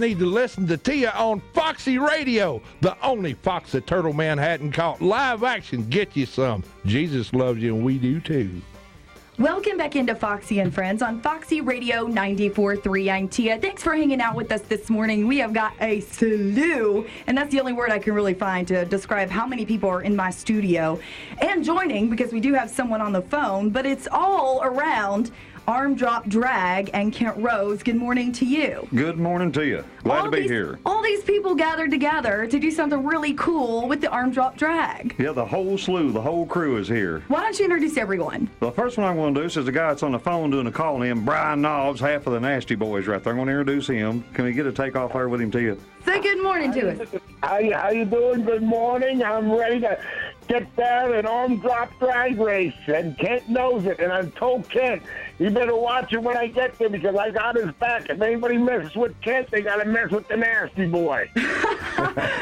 need to listen to Tia on Foxy Radio, the only fox the Turtle Man hadn't caught. Live action, get you some. Jesus loves you, and we do too. Welcome back into Foxy and Friends on Foxy Radio 94.3. I'm Tia. Thanks for hanging out with us this morning. We have got a slew, and that's the only word I can really find to describe how many people are in my studio and joining, because we do have someone on the phone, but it's all around Arm Drop Drag and Kent Rose. Good morning to you. Good morning to you. Glad to be here. All these people gathered together to do something really cool with the Arm Drop Drag. Yeah, the whole slew, the whole crew is here. Why don't you introduce everyone? The first one I'm going to introduce is the guy that's on the phone doing the call in, Brian Knobs, half of the Nasty Boys right there. I'm going to introduce him. Can we get a takeoff there with him to you? Say good morning to us. How you doing? Good morning. I'm ready to get down an arm drop drag race, and Kent knows it. And I told Kent, you better watch it when I get there, because I got his back. If anybody messes with Kent, they got to mess with the Nasty Boy.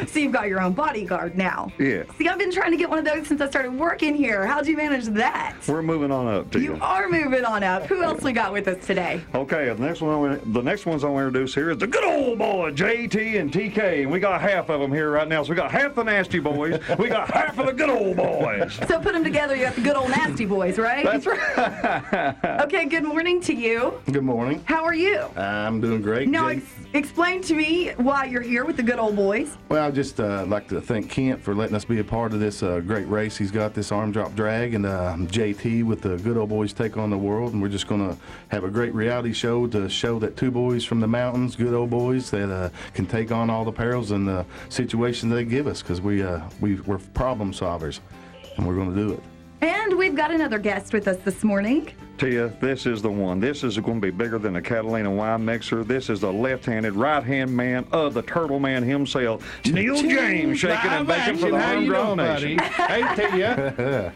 So you've got your own bodyguard now. Yeah. See, I've been trying to get one of those since I started working here. How'd you manage that? We're moving on up to you. You are moving on up. Who else we got with us today? Okay, the next ones I'm going to introduce here is the good old boy, JT and TK. And we got half of them here right now. So we got half the Nasty Boys. We got half of the good old boys. So put them together, you got the good old Nasty Boys, right? That's right. Okay, good morning to you. Good morning. How are you? I'm doing great. Now, explain to me why you're here with the good old boys. Well, I'd just like to thank Kent for letting us be a part of this great race. He's got this arm drop drag, and JT with the good old boys take on the world. And we're just going to have a great reality show to show that two boys from the mountains, good old boys, that can take on all the perils and the situations they give us, because we're problem solvers, and we're going to do it. And we've got another guest with us this morning. Tia, this is the one. This is going to be bigger than a Catalina wine mixer. This is the left-handed, right-hand man of the Turtle Man himself, Neil James, shaking and baking for the Arm Drop Nation. Hey, Tia.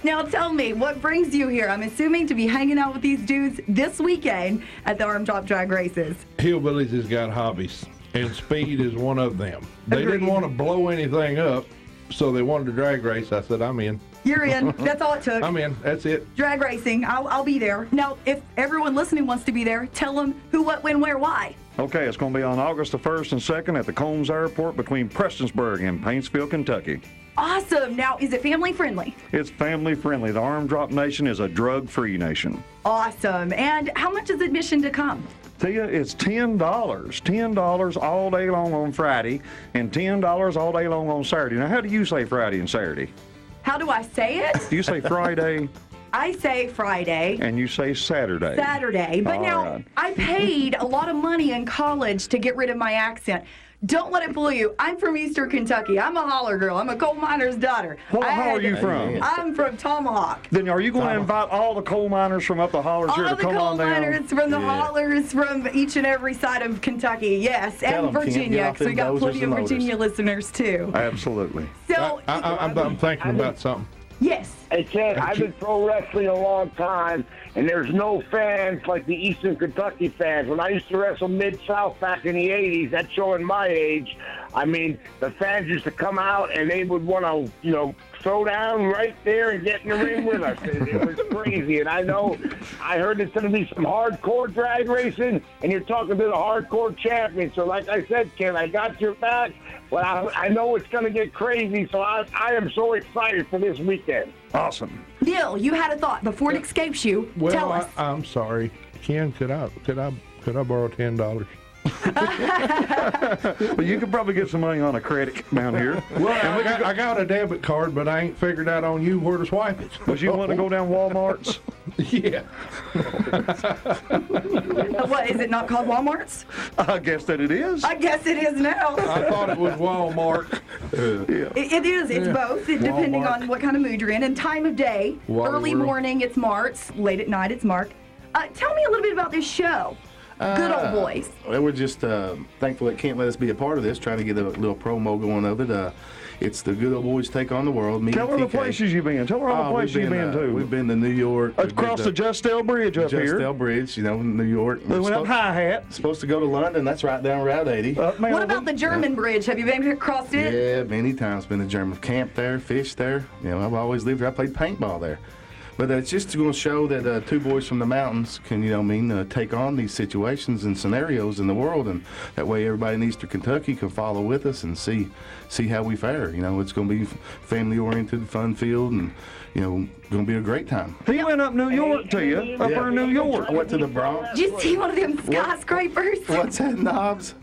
Now tell me, what brings you here? I'm assuming to be hanging out with these dudes this weekend at the Arm Drop Drag races. Hillbillies has got hobbies, and speed is one of them. They Agreed. didn't want to blow anything up, so they wanted a drag race. I said, I'm in. You're in. That's all it took. I'm in. That's it. Drag racing. I'll be there. Now, if everyone listening wants to be there, tell them who, what, when, where, why. Okay, it's going to be on August the 1st and 2nd at the Combs Airport between Prestonsburg and Paintsville, Kentucky. Awesome. Now, is it family friendly? It's family friendly. The Arm Drop Nation is a drug-free nation. Awesome. And how much is admission to come? Tia, it's $10. $10 all day long on Friday and $10 all day long on Saturday. Now, how do you say Friday and Saturday? How do I say it? Do you say Friday? I say Friday. And you say Saturday. Saturday. But All now, right. I paid a lot of money in college to get rid of my accent. Don't let it fool you. I'm from Eastern Kentucky. I'm a holler girl. I'm a coal miner's daughter. How are you from? I'm from Tomahawk. Then are you going to invite all the coal miners from up the hollers here All to the come coal on down? miners from the hollers from each and every side of Kentucky, yes, Tell and 'em, Ken, get Virginia, off because we them got dozers plenty of and loaders. Virginia listeners too. Absolutely. So, I'm thinking about something. yes. Hey, Kent, I've been pro wrestling a long time, and there's no fans like the Eastern Kentucky fans. When I used to wrestle Mid-South back in the 80s, that's showing my age. I mean, the fans used to come out, and they would want to, throw down right there and get in the ring with us. It was crazy. And I heard there's going to be some hardcore drag racing, and you're talking to the hardcore champion. So like I said, Ken, I got your back, but I know it's going to get crazy. So I am so excited for this weekend. Awesome. Neil, you had a thought before it escapes you. Well, Tell us. I'm sorry. Ken, could I borrow $10? Well, you could probably get some money on a credit down here. Well, I got a debit card, but I ain't figured out on you where to swipe it. But you want to go down Walmart's? Yeah. What, is it not called Walmart's? I guess that it is. I guess it is now. I thought it was Walmart. It is. It's both, depending Walmart. on what kind of mood you're in and time of day. Water Early World. morning, it's Mart's. Late at night, it's Mark. Tell me a little bit about this show. Good old boys. Well, we're just thankful that Kent let us be a part of this, trying to get a little promo going of it. It's the good old boys take on the world. Me Tell her and the TK. places you've been. Tell her all the places you've been to. We've been to New York. we've been Across to the Justell Bridge up here. Justell Bridge, New York. We went up High Hat. Supposed to go to London. That's right down Route 80. Up What Melbourne. about the German bridge? Have you been across it? Yeah, many times been to German. Camped there, fished there. I've always lived there. I played paintball there. But it's just going to show that two boys from the mountains can, take on these situations and scenarios in the world, and that way everybody in Eastern Kentucky can follow with us and see how we fare. It's going to be family-oriented, fun-filled, and going to be a great time. He went up New York to you, up there in New York. I went to the Bronx. Did you see one of them skyscrapers? What's that, Knobs?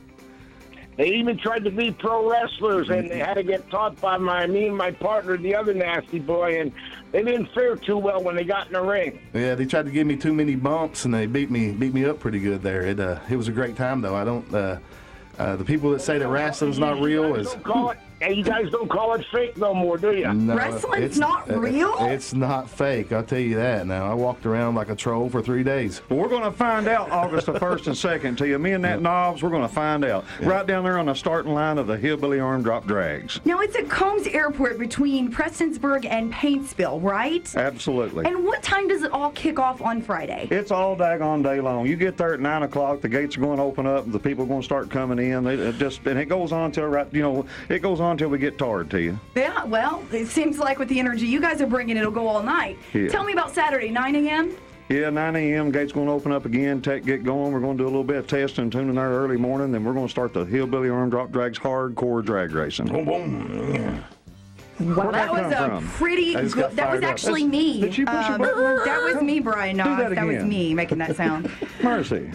They even tried to be pro wrestlers, and they had to get taught by me and my partner, the other nasty boy, and they didn't fare too well when they got in the ring. Yeah, they tried to give me too many bumps, and they beat me up pretty good there. It was a great time, though. I don't. The people that say that wrestling's not real is. You guys don't call it fake no more, do you? No, Wrestling's not real? It's not fake, I'll tell you that now. I walked around like a troll for 3 days. Well, we're going to find out August the 1st and 2nd to you. Me and that Knobs, we're going to find out. Yeah. Right down there on the starting line of the Hillbilly Arm Drop Drags. Now, it's at Combs Airport between Prestonsburg and Paintsville, right? Absolutely. And what time does it all kick off on Friday? It's all daggone day long. You get there at 9 o'clock, the gates are going to open up, the people are going to start coming in. And it goes on till it goes on till we get tired to you. Yeah, well, it seems like with the energy you guys are bringing, it'll go all night. Yeah. Tell me about Saturday, 9 a.m.? Yeah, 9 a.m. Gates going to open up again. Tech get going. We're going to do a little bit of testing, tuning there early morning. Then we're going to start the Hillbilly Arm Drop Drags hardcore drag racing. Boom, boom. Wow, that was a pretty good. That was actually me. Did you push your button? That was me, Brian Knox. That was me making that sound. Mercy.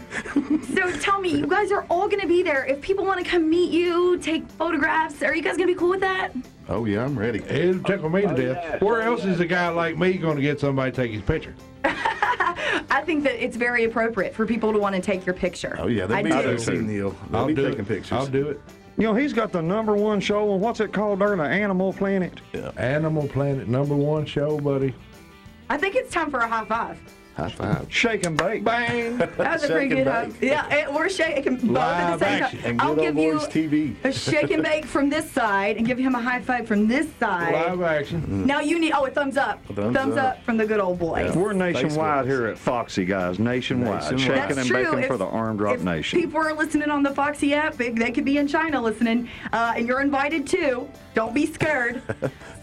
So tell me, you guys are all going to be there. If people want to come meet you, take photographs, are you guys going to be cool with that? Oh, yeah, I'm ready. It'll tickle me to death. Yeah. Where else is a guy like me going to get somebody to take his picture? I think that it's very appropriate for people to want to take your picture. Oh, yeah, they'll be there, see Neil. They'll be taking pictures. I'll do it. He's got the #1 show on, what's it called there, the Animal Planet? Yeah. Animal Planet #1 show, buddy. I think it's time for a high five. High five. Shake and bake. Bang! That was a pretty Shake good and high. bake. Yeah, or shake both at the Live same action. time. And I'll Good give Old you Boys TV. a shake and bake from this side and give him a high five from this side. Live action. Now you need, a thumbs up. Thumbs up. From the good old boys. Yeah. We're nationwide Facebook. here at Foxy, guys. Nationwide. Nationwide. Shaking That's and true. baking for If- the Arm Drop if Nation. people are listening on the Foxy app, they could be in China listening, and you're invited too. Don't be scared.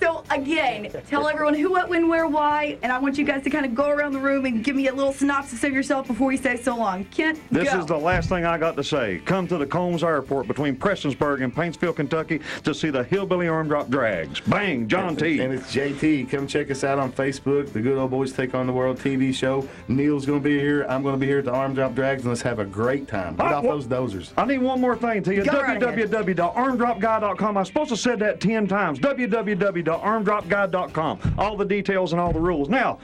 So again, tell everyone who, what, when, where, why, and I want you guys to kind of go around the room and give me a little synopsis of yourself before you say so long. Kent, This go. is the last thing I got to say. Come to the Combs Airport between Prestonsburg and Paintsville, Kentucky to see the Hillbilly Arm Drop Drags. Bang, John T. And it's JT. Come check us out on Facebook. The Good Old Boys Take on the World TV show. Neil's going to be here. I'm going to be here at the Arm Drop Drags, and let's have a great time. Get off those dozers. I need one more thing to you. Go right ahead. www.armdropguy.com. I'm supposed to say that 10 times. www.armdropguy.com. All the details and all the rules. Now,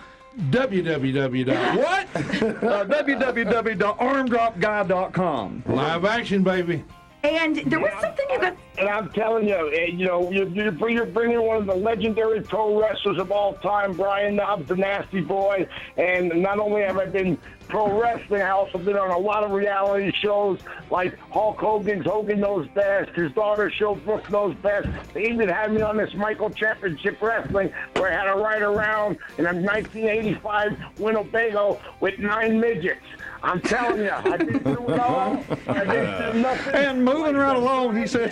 www.what? www.armdropguy.com. Live action, baby. And there was something you got. And I'm telling you, you're bringing one of the legendary pro wrestlers of all time, Brian Knobbs, the Nasty Boy. And not only have I been pro wrestling, I also been on a lot of reality shows like Hulk Hogan's Hogan Knows Best, his daughter's show Brooke Knows Best. They even had me on this Michael Championship Wrestling where I had to ride around in a 1985 Winnebago with 9 midgets. I'm telling you, I didn't do it all. I didn't do nothing. And moving right along, he said.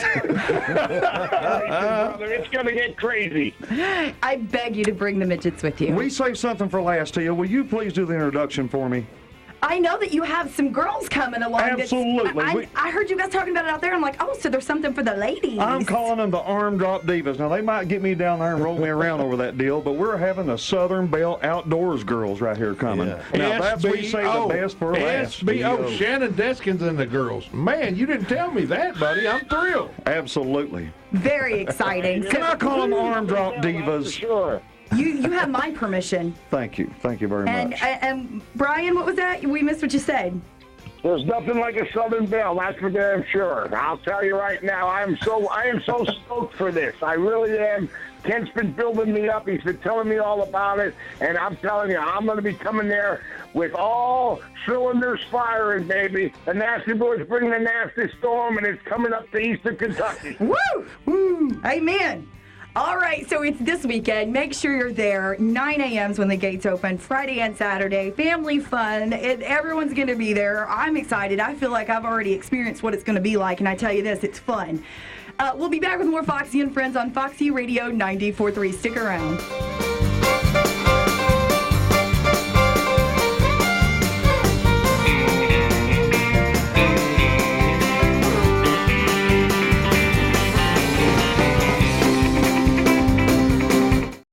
Brother, it's going to get crazy. I beg you to bring the midgets with you. We saved something for last to you. Will you please do the introduction for me? I know that you have some girls coming along. Absolutely. I heard you guys talking about it out there. I'm like, oh, so there's something for the ladies. I'm calling them the Arm Drop Divas. Now, they might get me down there and roll me around over that deal, but we're having the Southern Belle Outdoors girls right here coming. Yeah. Now, that's we say the best for last. SBO, Shannon Deskins and the girls. Man, you didn't tell me that, buddy. I'm thrilled. Absolutely. Very exciting. Can I call them Arm Drop For Divas? sure. You have my permission. Thank you. Thank you very And much. and Brian, what was that? We missed what you said. There's nothing like a Southern Belle, that's for damn sure. I'll tell you right now, I am so stoked for this. I really am. Kent's been building me up. He's been telling me all about it, and I'm telling you, I'm going to be coming there with all cylinders firing, baby. The Nasty Boys bring the nasty storm, and it's coming up to Eastern Kentucky. Woo! Woo! Amen. All right, so it's this weekend. Make sure you're there. 9 a.m. is when the gates open. Friday and Saturday. Family fun. Everyone's going to be there. I'm excited. I feel like I've already experienced what it's going to be like, and I tell you this, it's fun. We'll be back with more Foxy and Friends on Foxy Radio 94.3. Stick around.